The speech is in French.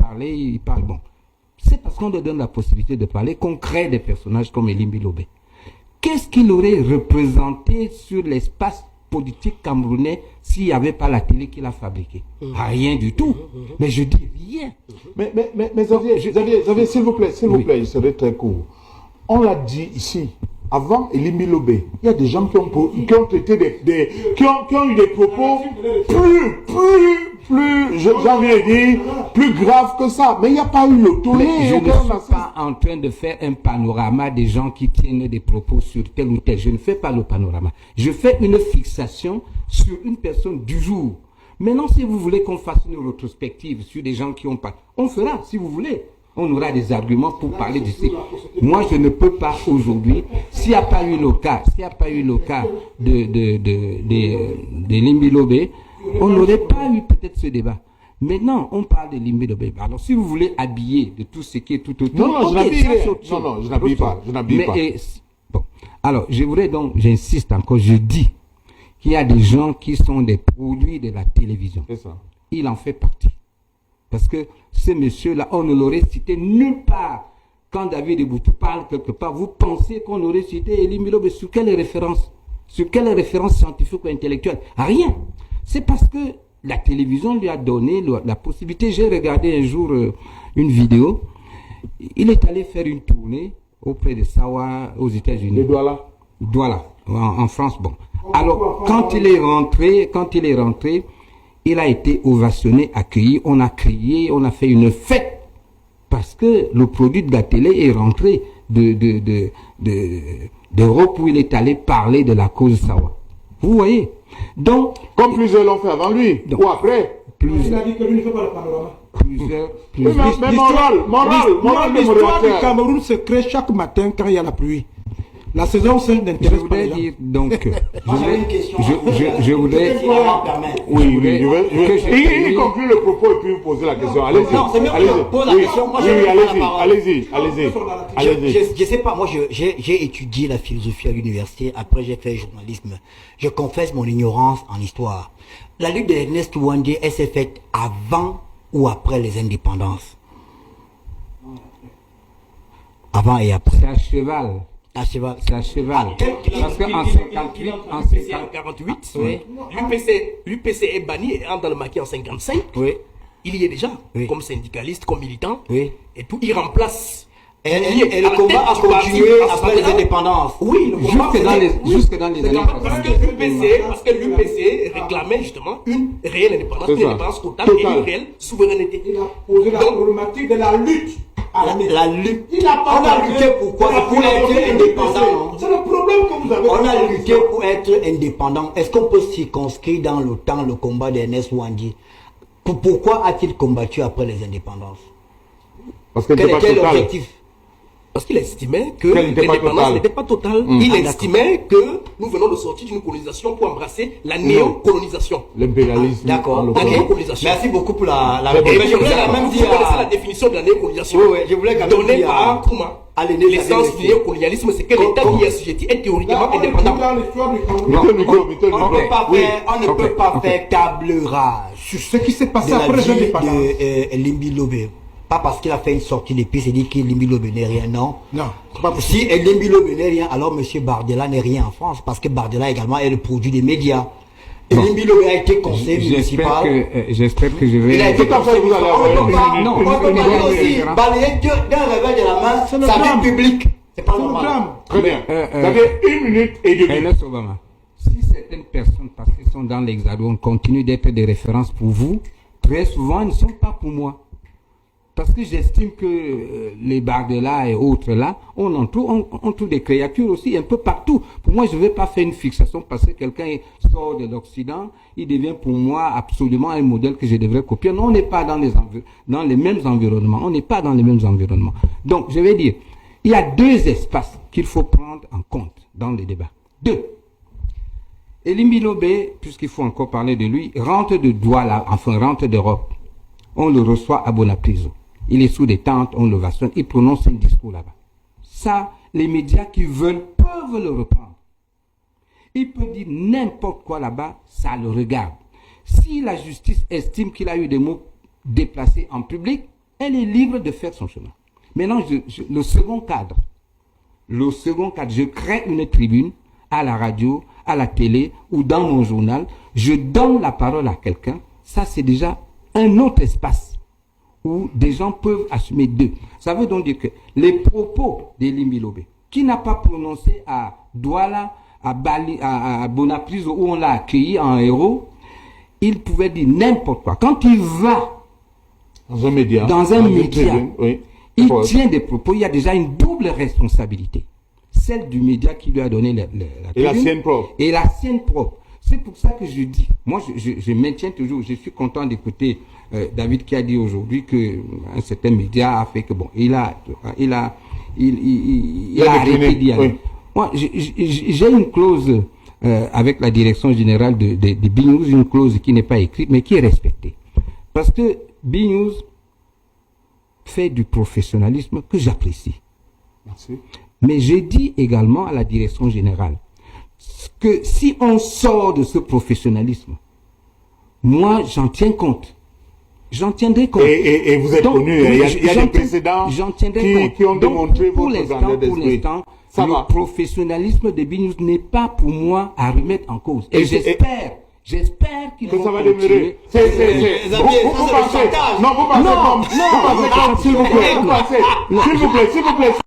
parler, il parle bon. C'est parce qu'on leur donne la possibilité de parler qu'on crée des personnages comme Elimbi Lobé. Qu'est-ce qu'il aurait représenté sur l'espace politique camerounais s'il n'y avait pas la télé qu'il a fabriquée? Rien du tout. Mais je dis rien. Mais Xavier, s'il vous plaît, je serai très court. On l'a dit ici, avant Elimbi Lobé, il y a des gens qui ont traité qui ont eu des propos j'ai envie de dire, plus grave que ça. Mais il n'y a pas eu le tollé. Je ne suis pas en train de faire un panorama des gens qui tiennent des propos sur tel ou tel. Je ne fais pas le panorama. Je fais une fixation sur une personne du jour. Maintenant, si vous voulez qu'on fasse une rétrospective sur des gens qui ont pas, on fera, si vous voulez. On aura des arguments pour parler d'ici. Moi, je ne peux pas aujourd'hui, s'il n'y a pas eu le cas, de Elimbi Lobé, on n'aurait pas eu peut-être ce débat. Maintenant, on parle de Elimbi Lobé. Alors, si vous voulez habiller de tout ce qui est tout autour... Non, je n'habille pas. Bon. Alors, je voudrais donc, j'insiste encore, je dis qu'il y a des gens qui sont des produits de la télévision. C'est ça. Il en fait partie. Parce que ce monsieur-là, on ne l'aurait cité nulle part. Quand David Eboutou parle quelque part, vous pensez qu'on aurait cité Elimbi Lobé sur quelle référence? Sur quelle référence scientifique ou intellectuelle? Rien. C'est parce que la télévision lui a donné la possibilité. J'ai regardé un jour une vidéo. Il est allé faire une tournée auprès de Sawa aux États-Unis. Douala, en France. Bon. Alors, quand il est rentré, il a été ovationné, accueilli. On a crié, on a fait une fête parce que le produit de la télé est rentré d'Europe où il est allé parler de la cause Sawa. Vous voyez? Donc, comme plusieurs l'ont fait avant lui, ou après. Il a dit que lui ne fait pas le panorama. Plusieurs. Mais moral de l'histoire du Cameroun se crée chaque matin quand il y a la pluie. La saison 5 d'intérêt. Je voudrais dire donc. Je voudrais. Oui, il conclut le propos et puis vous posez la question. Allez-y. Non, c'est mieux que je pose la question. Moi, allez-y. Je sais pas, moi j'ai étudié la philosophie à l'université, après j'ai fait journalisme. Je confesse mon ignorance en histoire. La lutte d'Ernest Ouandé, elle s'est faite avant ou après les indépendances? Avant et après. C'est à cheval. C'est à cheval. Parce qu'en 58, en 48, l'UPC est banni et entre dans le maquis en 55. Oui. Il y est déjà, comme syndicaliste, comme militant, et tout, il remplace. Et le combat a continué après les indépendances. Oui, jusque dans les années 60. Parce que l'UPC réclamait justement une réelle indépendance, une indépendance totale et une réelle souveraineté. Il a posé la problématique de la lutte. La lutte. On a lutté pourquoi? Pour être indépendant. C'est le problème que vous avez. On a lutté pour être indépendant. Est-ce qu'on peut circonscrire dans le temps le combat d'Ernest Ouandé? Pourquoi a-t-il combattu après les indépendances? Parce que quel était l'objectif? Parce qu'il estimait que l'indépendance n'était pas totale. Il estimait que nous venons de sortir d'une colonisation pour embrasser la néocolonisation. L'impérialisme. D'accord. La néocolonisation. Merci beaucoup pour la réponse. Je voulais même dire la définition de la néocolonisation. Oui, je voulais donnée par Nkrumah. L'essence du néocolonialisme, c'est que l'État qui est assujetti est théoriquement indépendant. On ne peut pas faire table rase sur ce qui s'est passé après les indépendances de Elimbi Lobé. Pas parce qu'il a fait une sortie et puis c'est dit qu'Elimbi Lobé n'est rien, non. Si Elimbi Lobé n'est rien, alors M. Bardella n'est rien en France, parce que Bardella également est le produit des médias. Elimbi Lobé a été conseiller municipal. J'espère que je vais... Il a été conseiller municipal. On ne peut pas aussi balayer d'un revers de la main sa vie publique. C'est pas normal. Très bien. Vous avez 1 minute et demie. Si certaines personnes, parce qu'elles sont dans l'Hexagone, continuent d'être des références pour vous, très souvent, elles ne sont pas pour moi. Parce que j'estime que les Bardella et autres là, on trouve des créatures aussi un peu partout. Pour moi, je ne vais pas faire une fixation parce que quelqu'un sort de l'Occident, il devient pour moi absolument un modèle que je devrais copier. Non, on n'est pas dans les mêmes environnements. On n'est pas dans les mêmes environnements. Donc, je vais dire, il y a 2 espaces qu'il faut prendre en compte dans les débats. 2. Elimbi Lobé, puisqu'il faut encore parler de lui, rentre de Douala, enfin rentre d'Europe. On le reçoit à Bonapriso. Il est sous des tentes, on l'ovationne, il prononce un discours là-bas. Ça, les médias qui veulent peuvent le reprendre. Il peut dire n'importe quoi là-bas, ça le regarde. Si la justice estime qu'il a eu des mots déplacés en public, Elle est libre de faire son chemin. Maintenant, le second cadre, je crée une tribune à la radio, à la télé ou dans mon journal, je donne la parole à quelqu'un, ça c'est déjà un autre espace où des gens peuvent assumer d'eux. Ça veut donc dire que les propos d'Elie Lobé, qui n'a pas prononcé à Douala, à Bali, à Bonaprise, où on l'a accueilli en héros, il pouvait dire n'importe quoi. Quand il va dans un média, oui, il tient des propos, il y a déjà une double responsabilité. Celle du média qui lui a donné la tribune, et la sienne propre. Et la sienne propre. C'est pour ça que je dis, moi je maintiens toujours, je suis content d'écouter David qui a dit aujourd'hui que un certain média a fait que bon, il a arrêté d'y aller. Oui. Moi, j'ai une clause avec la direction générale de B-News, une clause qui n'est pas écrite, mais qui est respectée. Parce que B-News fait du professionnalisme que j'apprécie. Merci. Mais j'ai dit également à la direction générale que si on sort de ce professionnalisme, moi j'en tiens compte. J'en tiendrai compte. Et vous êtes connu, il y a des précédents qui ont démontré votre grandeur d'esprit. Pour l'instant, le professionnalisme de B-News n'est pas pour moi à remettre en cause. Et j'espère qu'ils vont ça va demeurer. Vous pensez, s'il vous plaît, s'il vous plaît.